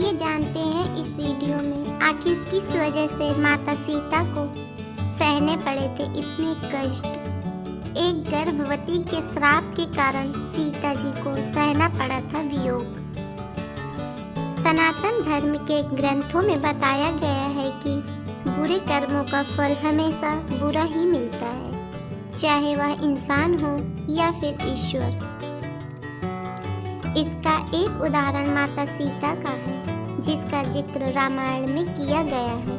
आइए जानते हैं इस वीडियो में आखिर किस वजह से माता सीता को सहने पड़े थे इतने कष्ट। एक गर्भवती के श्राप के कारण सीता जी को सहना पड़ा था वियोग। सनातन धर्म के ग्रंथों में बताया गया है कि बुरे कर्मों का फल हमेशा बुरा ही मिलता है, चाहे वह इंसान हो या फिर ईश्वर। इसका एक उदाहरण माता सीता का है, जिसका जिक्र रामायण में किया गया है।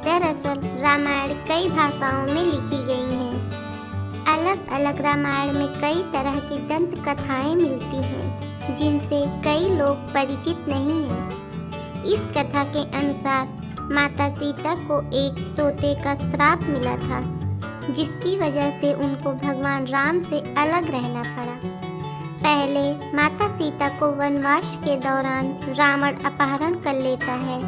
दरअसल रामायण कई भाषाओं में लिखी गई है। अलग अलग रामायण में कई तरह की दंत कथाएं मिलती हैं, जिनसे कई लोग परिचित नहीं हैं। इस कथा के अनुसार माता सीता को एक तोते का श्राप मिला था, जिसकी वजह से उनको भगवान राम से अलग रहना पड़ा। पहले माता सीता को वनवास के दौरान रावण अपहरण कर लेता है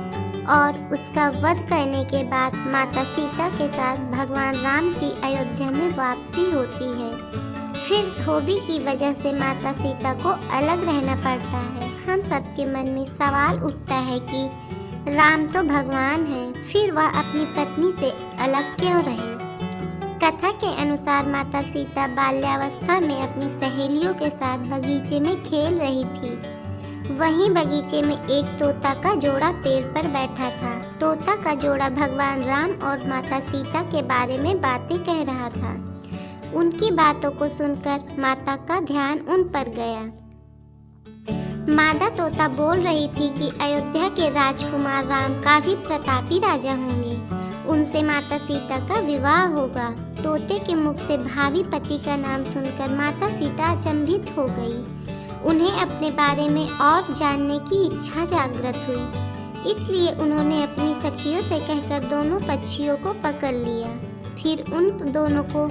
और उसका वध करने के बाद माता सीता के साथ भगवान राम की अयोध्या में वापसी होती है। फिर धोबी की वजह से माता सीता को अलग रहना पड़ता है। हम सबके मन में सवाल उठता है कि राम तो भगवान है, फिर वह अपनी पत्नी से अलग क्यों रहे। कथा के अनुसार माता सीता बाल्यावस्था में अपनी सहेलियों के साथ बगीचे में खेल रही थी। वहीं बगीचे में एक तोता का जोड़ा पेड़ पर बैठा था। तोता का जोड़ा भगवान राम और माता सीता के बारे में बातें कह रहा था। उनकी बातों को सुनकर माता का ध्यान उन पर गया। मादा तोता बोल रही थी कि अयोध्या के राजकुमार राम काफी प्रतापी राजा होंगे, उनसे माता सीता का विवाह होगा। तोते के मुख से भावी पति का नाम सुनकर माता सीता अचंभित हो गई। उन्हें अपने बारे में और जानने की इच्छा जागृत हुई, इसलिए उन्होंने अपनी सखियों से कहकर दोनों पक्षियों को पकड़ लिया। फिर उन दोनों को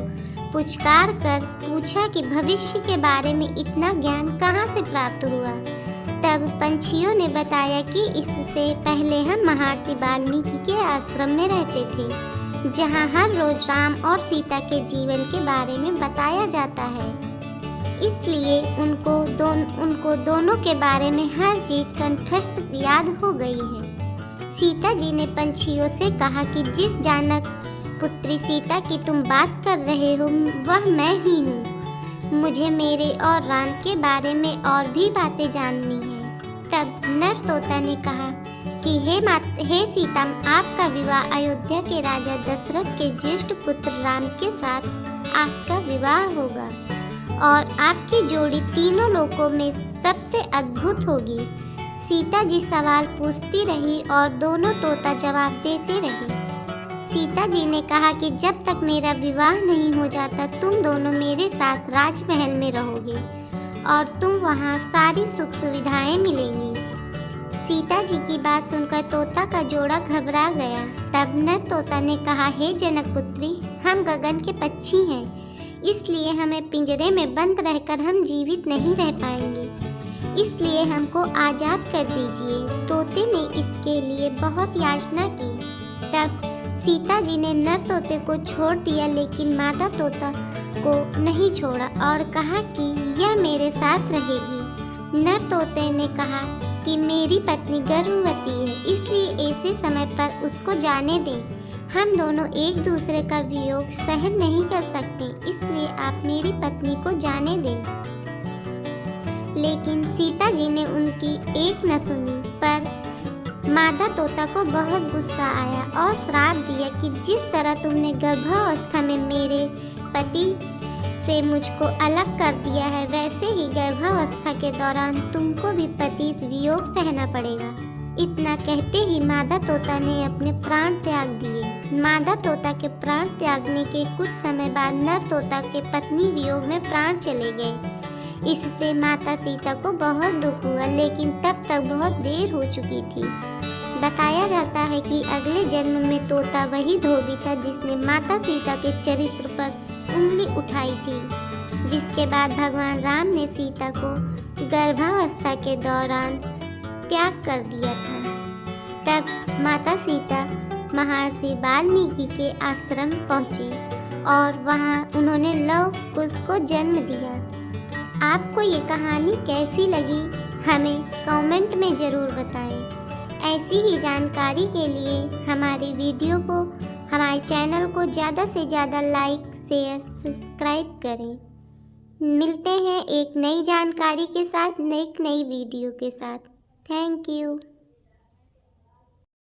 पुचकार कर पूछा कि भविष्य के बारे में इतना ज्ञान कहाँ से प्राप्त हुआ। तब पंछियों ने बताया कि इससे पहले हम महर्षि वाल्मीकि के आश्रम में रहते थे, जहाँ हर रोज राम और सीता के जीवन के बारे में बताया जाता है। इसलिए उनको दोनों के बारे में हर चीज कंठस्थ याद हो गई है। सीता जी ने पंछियों से कहा कि जिस जानक पुत्री सीता की तुम बात कर रहे हो वह मैं ही हूँ। मुझे मेरे और राम के बारे में और भी बातें जाननी है। तब नर तोता ने कहा कि हे सीता, आपका विवाह अयोध्या के राजा दशरथ के ज्येष्ठ पुत्र राम के साथ आपका विवाह होगा और आपकी जोड़ी तीनों लोकों में सबसे अद्भुत होगी। सीता जी सवाल पूछती रही और दोनों तोता जवाब देते रहे। सीता जी ने कहा कि जब तक मेरा विवाह नहीं हो जाता तुम दोनों मेरे साथ राजमहल में रहोगे और तुम वहाँ सारी सुख सुविधाएं मिलेंगी। सीता जी की बात सुनकर तोता का जोड़ा घबरा गया। तब नर तोता ने कहा, हे जनक पुत्री, हम गगन के पक्षी हैं, इसलिए हमें पिंजरे में बंद रहकर हम जीवित नहीं रह पाएंगे, इसलिए हमको आज़ाद कर दीजिए। तोते ने इसके लिए बहुत याचना की। तब सीता जी ने नर तोते को छोड़ दिया, लेकिन मादा तोता को नहीं छोड़ा और कहा कि यह मेरे साथ रहेगी। नर तोते ने कहा कि मेरी पत्नी गर्भवती है, इसलिए ऐसे समय पर उसको जाने दें। हम दोनों एक दूसरे का वियोग सहन नहीं कर सकते, इसलिए आप मेरी पत्नी को जाने दें। लेकिन सीता जी ने उनकी एक न सुनी, पर मादा तोता को बहुत गुस्सा आया और श्राप दिया कि जिस तरह तुमने गर्भावस्था में मेरे पति से मुझको अलग कर दिया है, वैसे ही गर्भावस्था के दौरान तुमको भी पति से वियोग सहना पड़ेगा। इतना कहते ही मादा तोता ने अपने प्राण त्याग दिए। मादा तोता के प्राण त्यागने के कुछ समय बाद नर तोता के पत्नी वियोग में प्राण चले गए। इससे माता सीता को बहुत दुख हुआ, लेकिन तब तक बहुत देर हो चुकी थी। बताया जाता है कि अगले जन्म में तोता वही धोबी था जिसने माता सीता के चरित्र पर उंगली उठाई थी, जिसके बाद भगवान राम ने सीता को गर्भावस्था के दौरान त्याग कर दिया था। तब माता सीता महर्षि वाल्मीकि के आश्रम पहुंची और वहां उन्होंने लव कुश को जन्म दिया। आपको ये कहानी कैसी लगी हमें कमेंट में ज़रूर बताएं। ऐसी ही जानकारी के लिए हमारी वीडियो को, हमारे चैनल को ज़्यादा से ज़्यादा लाइक, शेयर, सब्सक्राइब करें। मिलते हैं एक नई जानकारी के साथ, एक नई वीडियो के साथ। Thank you.